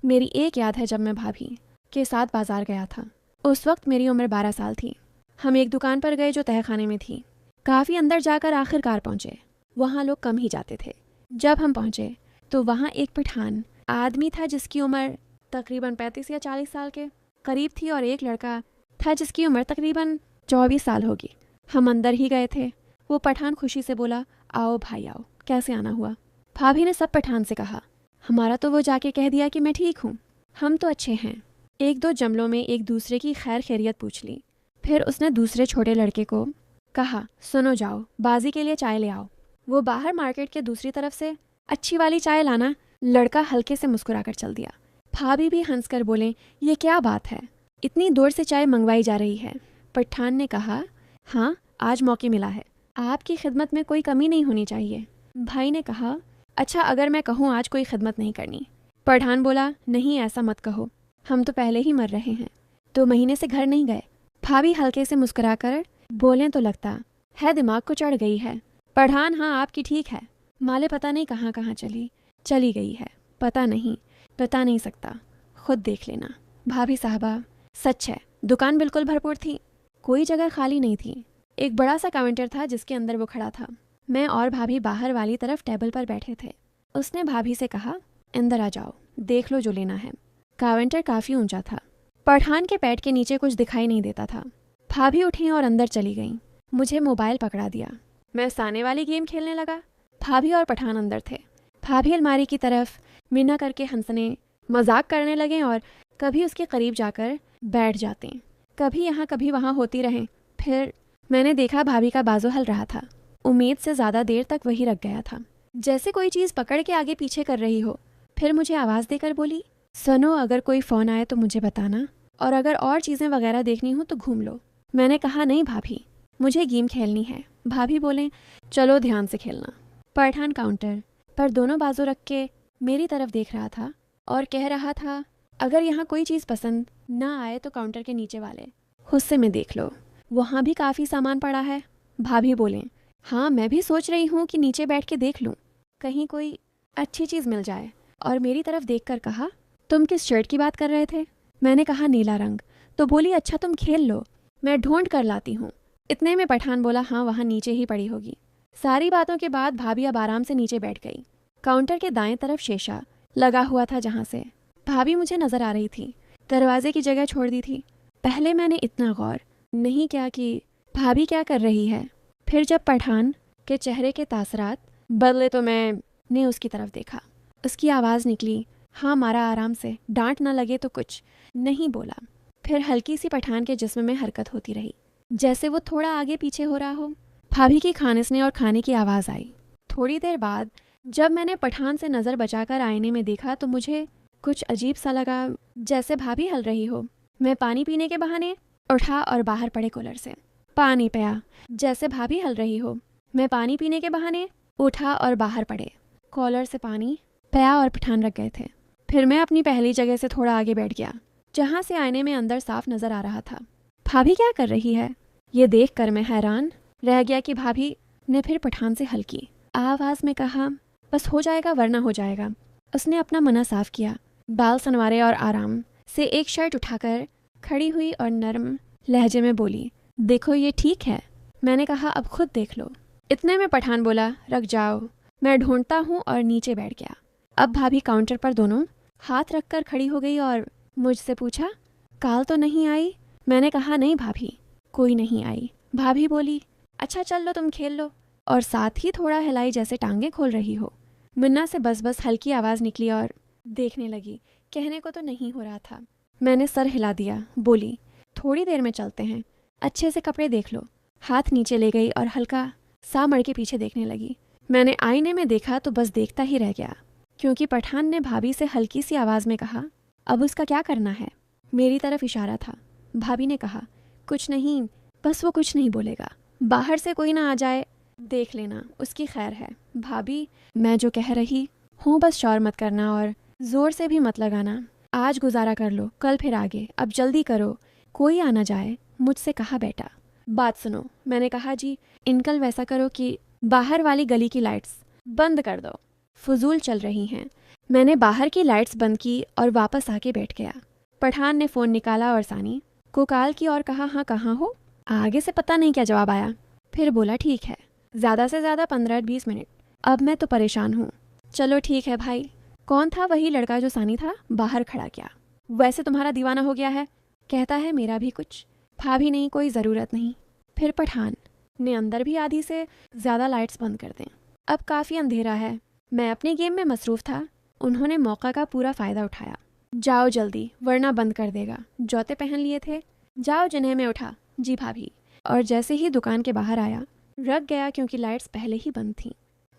मेरी एक याद है जब मैं भाभी के साथ बाजार गया था। उस वक्त मेरी उम्र 12 साल थी। हम एक दुकान पर गए जो तहखाने में थी। काफ़ी अंदर जाकर आखिरकार पहुँचे। वहाँ लोग कम ही जाते थे। जब हम पहुँचे तो वहाँ एक पठान आदमी था जिसकी उम्र तकरीबन 35 या 40 साल के करीब थी, और एक लड़का था जिसकी उम्र तकरीबन 24 साल होगी। हम अंदर ही गए थे। वो पठान खुशी से बोला, आओ भाई आओ, कैसे आना हुआ। भाभी ने सब पठान से कहा। हमारा तो वो जाके कह दिया कि मैं ठीक हूँ, हम तो अच्छे हैं। एक दो जमलों में एक दूसरे की खैर खैरियत पूछ ली। फिर उसने दूसरे छोटे लड़के को कहा, सुनो जाओ, बाजी के लिए चाय ले आओ। वो बाहर मार्केट के दूसरी तरफ से अच्छी वाली चाय लाना। लड़का हल्के से मुस्कुराकर चल दिया। भाभी भी हंसकर बोले, ये क्या बात है, इतनी दूर से चाय मंगवाई जा रही है। पठान ने कहा, हाँ आज मौके मिला है, आपकी खिदमत में कोई कमी नहीं होनी चाहिए। भाई ने कहा, अच्छा अगर मैं कहूँ आज कोई खिदमत नहीं करनी। पठान बोला, नहीं ऐसा मत कहो, हम तो पहले ही मर रहे हैं, 2 महीने से घर नहीं गए। भाभी हल्के से मुस्कुराकर बोलें तो लगता है दिमाग को चढ़ गई है। पठान, हाँ आपकी ठीक है, माले पता नहीं कहाँ कहाँ चली गई है, पता नहीं सकता, खुद देख लेना। भाभी साहबा, सच है, दुकान बिल्कुल भरपूर थी, कोई जगह खाली नहीं थी। एक बड़ा सा काउंटर था जिसके अंदर वो खड़ा था। मैं और भाभी बाहर वाली तरफ टेबल पर बैठे थे। उसने भाभी से कहा, अंदर आ जाओ, देख लो जो लेना है। काउंटर काफ़ी ऊंचा था। पठान के पैर के नीचे कुछ दिखाई नहीं देता था। भाभी उठी और अंदर चली गई। मुझे मोबाइल पकड़ा दिया। मैं साने वाली गेम खेलने लगा। भाभी और पठान अंदर थे। भाभी अलमारी की तरफ मिन्ना करके हंसने मजाक करने लगे और कभी उसके करीब जाकर बैठ जाते, कभी यहाँ कभी वहाँ होती रहें। फिर मैंने देखा भाभी का बाजू हल रहा था। उम्मीद से ज़्यादा देर तक वही रख गया था, जैसे कोई चीज़ पकड़ के आगे पीछे कर रही हो। फिर मुझे आवाज़ देकर बोली, सुनो अगर कोई फ़ोन आए तो मुझे बताना, और अगर और चीज़ें वगैरह देखनी हो तो घूम लो। मैंने कहा, नहीं भाभी, मुझे गेम खेलनी है। भाभी बोले, चलो ध्यान से खेलना। पठान काउंटर पर दोनों बाजू रख के मेरी तरफ देख रहा था और कह रहा था, अगर यहाँ कोई चीज़ पसंद ना आए तो काउंटर के नीचे वाले हिस्से में देख लो, वहाँ भी काफ़ी सामान पड़ा है। भाभी बोले, हाँ मैं भी सोच रही हूँ कि नीचे बैठ के देख लूँ, कहीं कोई अच्छी चीज़ मिल जाए। और मेरी तरफ देखकर कहा, तुम किस शर्ट की बात कर रहे थे? मैंने कहा, नीला रंग। तो बोली, अच्छा तुम खेल लो, मैं ढूंढ कर लाती हूँ। इतने में पठान बोला, हाँ वहाँ नीचे ही पड़ी होगी। सारी बातों के बाद भाभी अब आराम से नीचे बैठ गई। काउंटर के दाएं तरफ शीशा लगा हुआ था जहाँ से भाभी मुझे नजर आ रही थी। दरवाजे की जगह छोड़ दी थी। पहले मैंने इतना गौर नहीं किया कि भाभी क्या कर रही है। फिर जब पठान के चेहरे के तासरात बदले तो मैंने उसकी तरफ देखा। उसकी आवाज़ निकली, हाँ मारा आराम से, डांट ना लगे तो कुछ नहीं बोला। फिर हल्की सी पठान के जिस्म में हरकत होती रही, जैसे वो थोड़ा आगे पीछे हो रहा हो। भाभी की खानिसने और खाने की आवाज़ आई। थोड़ी देर बाद जब मैंने पठान से नज़र बचाकर आईने में देखा तो मुझे कुछ अजीब सा लगा, जैसे भाभी हल रही हो। मैं पानी पीने के बहाने उठा और बाहर पड़े कूलर से पानी पिया, जैसे भाभी हल रही हो। मैं पानी पीने के बहाने उठा और बाहर पड़े कॉलर से पानी पिया और पठान रख गए थे। फिर मैं अपनी पहली जगह से थोड़ा आगे बैठ गया, जहाँ से आईने में अंदर साफ नज़र आ रहा था। भाभी क्या कर रही है, ये देख कर मैं हैरान रह गया कि भाभी ने फिर पठान से हल्की आवाज़ में कहा, बस हो जाएगा वरना हो जाएगा। उसने अपना मना साफ किया, बाल सनवारे और आराम से एक शर्ट उठाकर खड़ी हुई और नरम लहजे में बोली, देखो ये ठीक है। मैंने कहा, अब खुद देख लो। इतने में पठान बोला, रख जाओ, मैं ढूंढता हूँ, और नीचे बैठ गया। अब भाभी काउंटर पर दोनों हाथ रखकर खड़ी हो गई और मुझसे पूछा, काल तो नहीं आई? मैंने कहा, नहीं भाभी, कोई नहीं आई। भाभी बोली, अच्छा चल लो तुम खेल लो, और साथ ही थोड़ा हिलाई जैसे टांगे खोल रही हो। मुन्ना से बस हल्की आवाज़ निकली और देखने लगी। कहने को तो नहीं हो रहा था। मैंने सर हिला दिया, बोली, थोड़ी देर में चलते हैं, अच्छे से कपड़े देख लो। हाथ नीचे ले गई और हल्का सा मड़ के पीछे देखने लगी। मैंने आईने में देखा तो बस देखता ही रह गया, क्योंकि पठान ने भाभी से हल्की सी आवाज़ में कहा, अब उसका क्या करना है? मेरी तरफ इशारा था। भाभी ने कहा, कुछ नहीं, बस वो कुछ नहीं बोलेगा, बाहर से कोई ना आ जाए, देख लेना, उसकी खैर है। भाभी, मैं जो कह रही हूँ बस शौर मत करना और ज़ोर से भी मत लगाना। आज गुजारा कर लो, कल फिर आगे, अब जल्दी करो, कोई आना जाए। मुझसे कहा, बेटा बात सुनो। मैंने कहा, जी। इनकल वैसा करो कि बाहर वाली गली की लाइट्स बंद कर दो, फजूल चल रही हैं। मैंने बाहर की लाइट्स बंद की और वापस आके बैठ गया। पठान ने फ़ोन निकाला और सानी को कॉल की और कहा, हाँ कहाँ हो? आगे से पता नहीं क्या जवाब आया। फिर बोला, ठीक है, ज़्यादा से ज़्यादा 15-20 मिनट। अब मैं तो परेशान हूँ। चलो ठीक है भाई। कौन था वही लड़का जो सानी था? बाहर खड़ा किया। वैसे तुम्हारा दीवाना हो गया है? कहता है मेरा भी कुछ। भाभी नहीं, कोई ज़रूरत नहीं। फिर पठान ने अंदर भी आधी से ज़्यादा लाइट्स बंद कर दें। अब काफ़ी अंधेरा है। मैं अपने गेम में मसरूफ़ था। उन्होंने मौका का पूरा फ़ायदा उठाया। जाओ जल्दी, वरना बंद कर देगा। जूते पहन लिए थे। जाओ जिन्हें में उठा। जी भाभी। और जैसे ही दुकान के बाहर आया, रख गया क्योंकि लाइट्स पहले ही बंद थीं।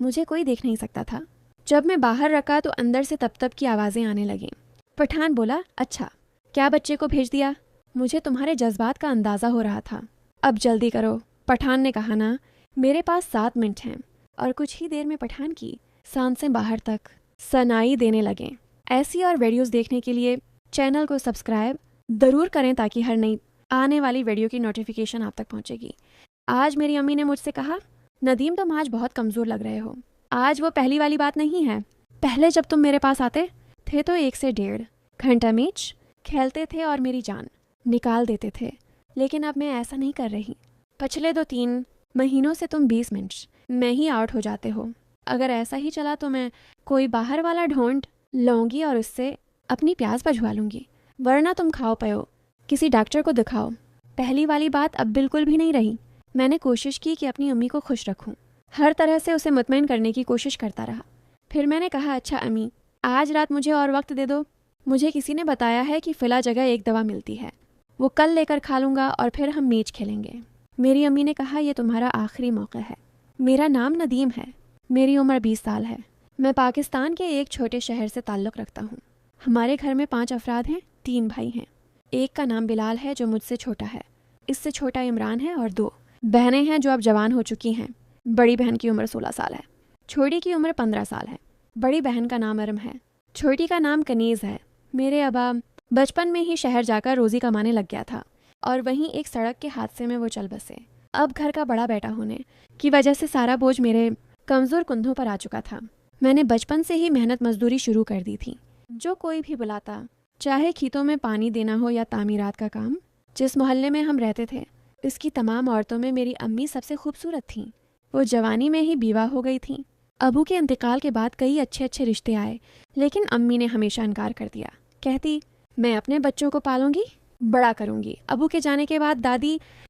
मुझे कोई देख नहीं सकता था। जब मैं बाहर रखा तो अंदर से तप तप की आवाज़ें आने लगीं। पठान बोला, अच्छा क्या बच्चे को भेज दिया? मुझे तुम्हारे जज्बात का अंदाज़ा हो रहा था। अब जल्दी करो। पठान ने कहा ना, मेरे पास 7 मिनट हैं। और कुछ ही देर में पठान की सांसें बाहर तक सनाई देने लगें। ऐसी और वीडियोस देखने के लिए चैनल को सब्सक्राइब ज़रूर करें ताकि हर नई आने वाली वीडियो की नोटिफिकेशन आप तक पहुंचेगी। आज मेरी अम्मी ने मुझसे कहा, नदीम तुम आज बहुत कमज़ोर लग रहे हो। आज वो पहली वाली बात नहीं है। पहले जब तुम मेरे पास आते थे तो 1 से 1.5 घंटा मैच खेलते थे और मेरी जान निकाल देते थे। लेकिन अब मैं ऐसा नहीं कर रही। पिछले 2-3 महीनों से तुम 20 मिनट में ही आउट हो जाते हो। अगर ऐसा ही चला तो मैं कोई बाहर वाला ढूंढ लूँगी और उससे अपनी प्यास बुझवा लूँगी। वरना तुम खाओ पयो, किसी डॉक्टर को दिखाओ। पहली वाली बात अब बिल्कुल भी नहीं रही। मैंने कोशिश की कि अपनी अम्मी को खुश रखूं। हर तरह से उसे मुतमईन करने की कोशिश करता रहा। फिर मैंने कहा, अच्छा अम्मी, आज रात मुझे और वक्त दे दो। मुझे किसी ने बताया है कि फ़िला जगह एक दवा मिलती है। वो कल लेकर खा लूँगा और फिर हम मैच खेलेंगे। मेरी अम्मी ने कहा, यह तुम्हारा आखिरी मौका है। मेरा नाम नदीम है। मेरी उम्र 20 साल है। मैं पाकिस्तान के एक छोटे शहर से ताल्लुक़ रखता हूँ। हमारे घर में 5 अफराद हैं। 3 भाई हैं। एक का नाम बिलाल है जो मुझसे छोटा है। इससे छोटा इमरान है और 2 बहनें हैं जो अब जवान हो चुकी हैं। बड़ी बहन की उम्र 16 साल है। छोटी की उम्र 15 साल है। बड़ी बहन का नाम अरम है। छोटी का नाम कनीज़ है। मेरे अबा बचपन में ही शहर जाकर रोज़ी कमाने लग गया था और वहीं एक सड़क के हादसे में वो चल बसे। अब घर का बड़ा बेटा होने की वजह से सारा बोझ मेरे कमज़ोर कंधों पर आ चुका था। मैंने बचपन से ही मेहनत मजदूरी शुरू कर दी थी। जो कोई भी बुलाता, चाहे खेतों में पानी देना हो या तामीरात का काम। जिस मोहल्ले में हम रहते थे, इसकी तमाम औरतों में मेरी अम्मी सबसे खूबसूरत थीं। वो जवानी में ही बीवा हो गई थीं। अबू के इंतकाल के बाद कई अच्छे अच्छे रिश्ते आए, लेकिन अम्मी ने हमेशा इनकार कर दिया। कहती, मैं अपने बच्चों को पालूंगी, बड़ा करूंगी। अबू के जाने के बाद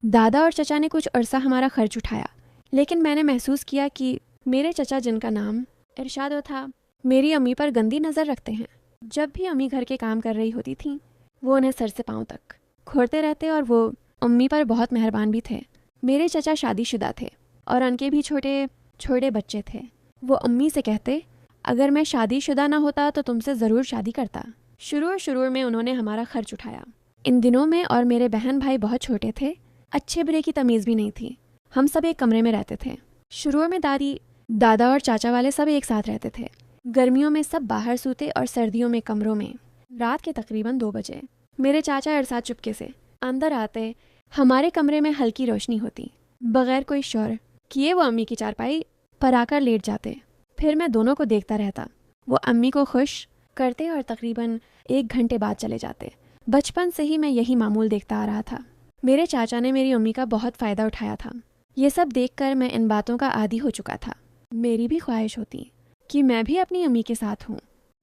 दादा और चचा ने कुछ अरसा हमारा खर्च उठाया, लेकिन मैंने महसूस किया कि मेरे चचा, जिनका नाम इरशाद था, मेरी अम्मी पर गंदी नज़र रखते हैं। जब भी अम्मी घर के काम कर रही होती थीं, वो उन्हें सर से पाँव तक खोरते रहते और वो अम्मी पर बहुत मेहरबान भी थे। मेरे चचा शादीशुदा थे और उनके भी छोटे छोटे बच्चे थे। वो अम्मी से कहते, अगर मैं शादीशुदा ना होता तो तुमसे ज़रूर शादी करता। शुरू में उन्होंने हमारा खर्च उठाया। इन दिनों में और मेरे बहन भाई बहुत छोटे थे। अच्छे बुरे की तमीज़ भी नहीं थी। हम सब एक कमरे में रहते थे। शुरू में दादा और चाचा वाले सब एक साथ रहते थे। गर्मियों में सब बाहर सोते और सर्दियों में कमरों में। रात के तकरीबन 2 बजे मेरे चाचा इरशाद चुपके से अंदर आते। हमारे कमरे में हल्की रोशनी होती। बगैर कोई शोर किए वो अम्मी की चारपाई पर आकर लेट जाते। फिर मैं दोनों को देखता रहता। वो अम्मी को खुश करते और तकरीबन 1 घंटे बाद चले जाते। बचपन से ही मैं यही मामूल देखता आ रहा था। मेरे चाचा ने मेरी अम्मी का बहुत फ़ायदा उठाया था। ये सब देखकर मैं इन बातों का आदी हो चुका था। मेरी भी ख्वाहिश होती कि मैं भी अपनी अम्मी के साथ हूँ,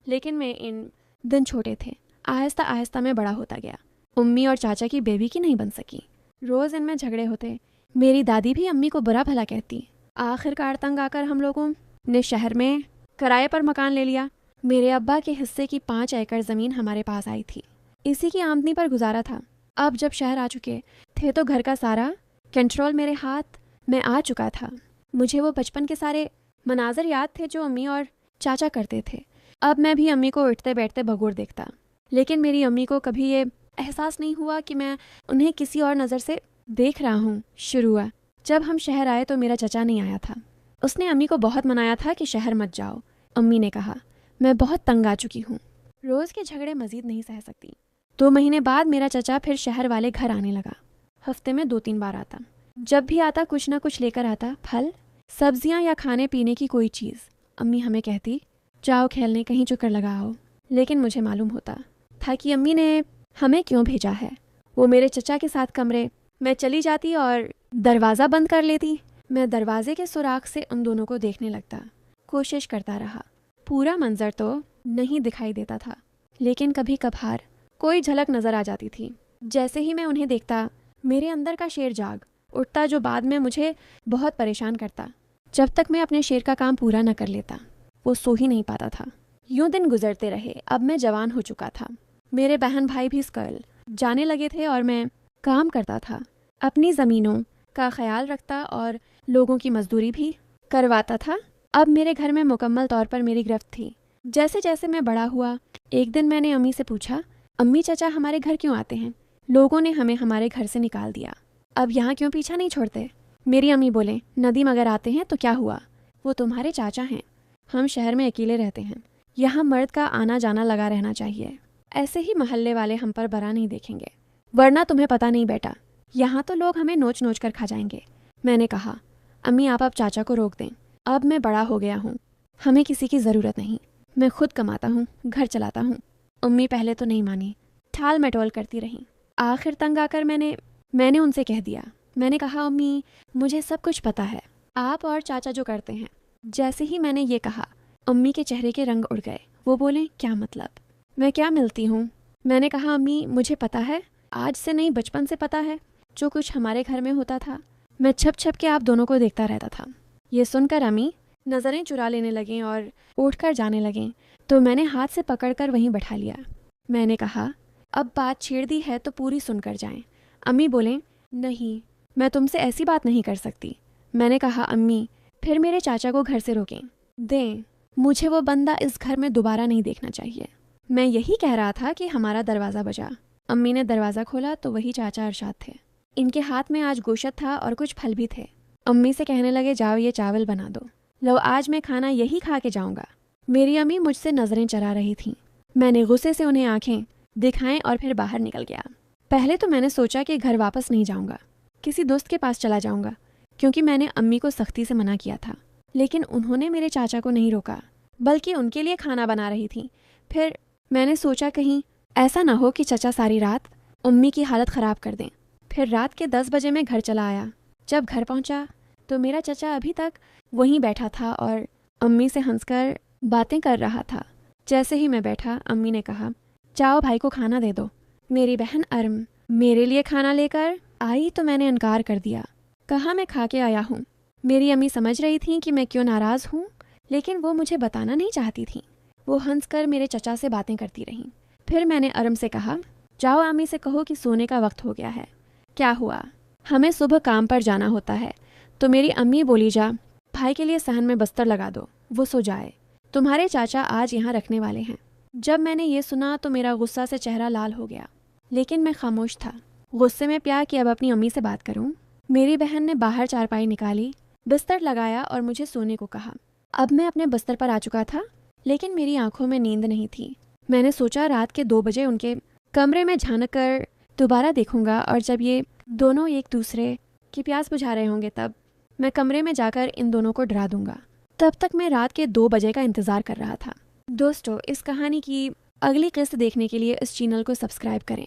लेकिन मैं इन दिन छोटे थे। आहिस्ता आहिस्ता मैं बड़ा होता गया। अम्मी और चाचा की बेबी की नहीं बन सकी। रोज़ इनमें झगड़े होते। मेरी दादी भी अम्मी को बुरा भला कहती। आखिरकार तंग आकर हम लोगों ने शहर में किराए पर मकान ले लिया। मेरे अब्बा के हिस्से की 5 एकड़ ज़मीन हमारे पास आई थी। इसी की आमदनी पर गुजारा था। अब जब शहर आ चुके थे तो घर का सारा कंट्रोल मेरे हाथ में आ चुका था। मुझे वो बचपन के सारे मनाजर याद थे जो अम्मी और चाचा करते थे। अब मैं भी अम्मी को उठते बैठते भगोड़ देखता, लेकिन मेरी अम्मी को कभी ये एहसास नहीं हुआ कि मैं उन्हें किसी और नज़र से देख रहा हूँ। शुरू हुआ जब हम शहर आए तो मेरा चचा नहीं आया था। उसने अम्मी को बहुत मनाया था कि शहर मत जाओ। अम्मी ने कहा, मैं बहुत तंग आ चुकी हूँ, रोज़ के झगड़े मज़ीद नहीं सह सकती। 2 महीने बाद मेरा चचा फिर शहर वाले घर आने लगा। हफ्ते में 2-3 बार आता। जब भी आता कुछ ना कुछ लेकर आता, फल, सब्जियां या खाने पीने की कोई चीज़। अम्मी हमें कहती, जाओ खेलने, कहीं चक्कर लगाओ। लेकिन मुझे मालूम होता था कि अम्मी ने हमें क्यों भेजा है। वो मेरे चचा के साथ कमरे में चली जाती और दरवाज़ा बंद कर लेती। मैं दरवाजे के सुराख से उन दोनों को देखने लगता। कोशिश करता रहा, पूरा मंजर तो नहीं दिखाई देता था, लेकिन कभी कभार कोई झलक नज़र आ जाती थी। जैसे ही मैं उन्हें देखता, मेरे अंदर का शेर जाग उठता, जो बाद में मुझे बहुत परेशान करता। जब तक मैं अपने शेर का काम पूरा न कर लेता, वो सो ही नहीं पाता था। यूं दिन गुजरते रहे। अब मैं जवान हो चुका था। मेरे बहन भाई भी स्कूल जाने लगे थे और मैं काम करता था, अपनी ज़मीनों का ख्याल रखता और लोगों की मजदूरी भी करवाता था। अब मेरे घर में मुकम्मल तौर पर मेरी गिरफ्त थी। जैसे जैसे मैं बड़ा हुआ, एक दिन मैंने अम्मी से पूछा, अम्मी चाचा हमारे घर क्यों आते हैं? लोगों ने हमें हमारे घर से निकाल दिया, अब यहाँ क्यों पीछा नहीं छोड़ते? मेरी अम्मी बोले, नदीम अगर आते हैं तो क्या हुआ, वो तुम्हारे चाचा हैं। हम शहर में अकेले रहते हैं, यहाँ मर्द का आना जाना लगा रहना चाहिए। ऐसे ही मोहल्ले वाले हम पर बरा नहीं देखेंगे, वरना तुम्हें पता नहीं बेटा, यहाँ तो लोग हमें नोच नोच कर खा जाएंगे। मैंने कहा, अम्मी आप अब चाचा को रोक दें, अब मैं बड़ा हो गया हूँ, हमें किसी की ज़रूरत नहीं, मैं खुद कमाता हूँ, घर चलाता हूँ। अम्मी पहले तो नहीं मानी, ठाल मटोल करती रहीं। आखिर तंग आकर मैंने उनसे कह दिया। मैंने कहा, अम्मी मुझे सब कुछ पता है, आप और चाचा जो करते हैं। जैसे ही मैंने ये कहा, अम्मी के चेहरे के रंग उड़ गए। वो बोले, क्या मतलब, मैं क्या मिलती हूँ? मैंने कहा, अम्मी मुझे पता है, आज से नहीं बचपन से पता है, जो कुछ हमारे घर में होता था, मैं छप छप के आप दोनों को देखता रहता था। ये सुनकर अम्मी नज़रें चुरा लेने लगें और उठकर जाने लगें, तो मैंने हाथ से पकड़कर वहीं बैठा लिया। मैंने कहा, अब बात छेड़ दी है तो पूरी सुनकर जाएं। अम्मी बोले, नहीं मैं तुमसे ऐसी बात नहीं कर सकती। मैंने कहा, अम्मी फिर मेरे चाचा को घर से रोकें दें, मुझे वो बंदा इस घर में दोबारा नहीं देखना चाहिए। मैं यही कह रहा था कि हमारा दरवाज़ा बजा। अम्मी ने दरवाज़ा खोला तो वही चाचा अरशाद थे। इनके हाथ में आज गोश्त था और कुछ फल भी थे। अम्मी से कहने लगे, जाओ ये चावल बना दो, लो आज मैं खाना यही खा के जाऊँगा। मेरी अम्मी मुझसे नज़रें चरा रही थीं। मैंने गुस्से से उन्हें आंखें दिखाएं और फिर बाहर निकल गया। पहले तो मैंने सोचा कि घर वापस नहीं जाऊँगा, किसी दोस्त के पास चला जाऊँगा, क्योंकि मैंने अम्मी को सख्ती से मना किया था। लेकिन उन्होंने मेरे चाचा को नहीं रोका, बल्कि उनके लिए खाना बना रही थी। फिर मैंने सोचा कहीं ऐसा ना हो कि चाचा सारी रात अम्मी की हालत ख़राब कर दें। फिर रात के 10 बजे मैं घर चला आया। जब घर पहुंचा तो मेरा चाचा अभी तक वहीं बैठा था और अम्मी से हंसकर बातें कर रहा था। जैसे ही मैं बैठा, अम्मी ने कहा, जाओ भाई को खाना दे दो। मेरी बहन अरम मेरे लिए खाना लेकर आई तो मैंने इनकार कर दिया, कहा मैं खा के आया हूँ। मेरी अम्मी समझ रही थी कि मैं क्यों नाराज़ हूँ, लेकिन वो मुझे बताना नहीं चाहती थी। वो हंसकर मेरे चचा से बातें करती रहीं। फिर मैंने अरम से कहा, जाओ अम्मी से कहो कि सोने का वक्त हो गया है। क्या हुआ, हमें सुबह काम पर जाना होता है। तो मेरी अम्मी बोली, जा भाई के लिए सहन में बस्तर लगा दो, वो सो जाए, तुम्हारे चाचा आज यहाँ रखने वाले हैं। जब मैंने ये सुना तो मेरा गुस्सा से चेहरा लाल हो गया, लेकिन मैं खामोश था। गुस्से में प्यार कि अब अपनी अम्मी से बात करूं। मेरी बहन ने बाहर चारपाई निकाली, बिस्तर लगाया और मुझे सोने को कहा। अब मैं अपने बिस्तर पर आ चुका था, लेकिन मेरी आंखों में नींद नहीं थी। मैंने सोचा रात के 2 बजे उनके कमरे में झांक कर दोबारा देखूंगा, और जब ये दोनों एक दूसरे की प्यास बुझा रहे होंगे तब मैं कमरे में जाकर इन दोनों को डरा दूंगा। तब तक मैं रात के 2 बजे का इंतज़ार कर रहा था। दोस्तों, इस कहानी की अगली किस्त देखने के लिए इस चैनल को सब्सक्राइब करें।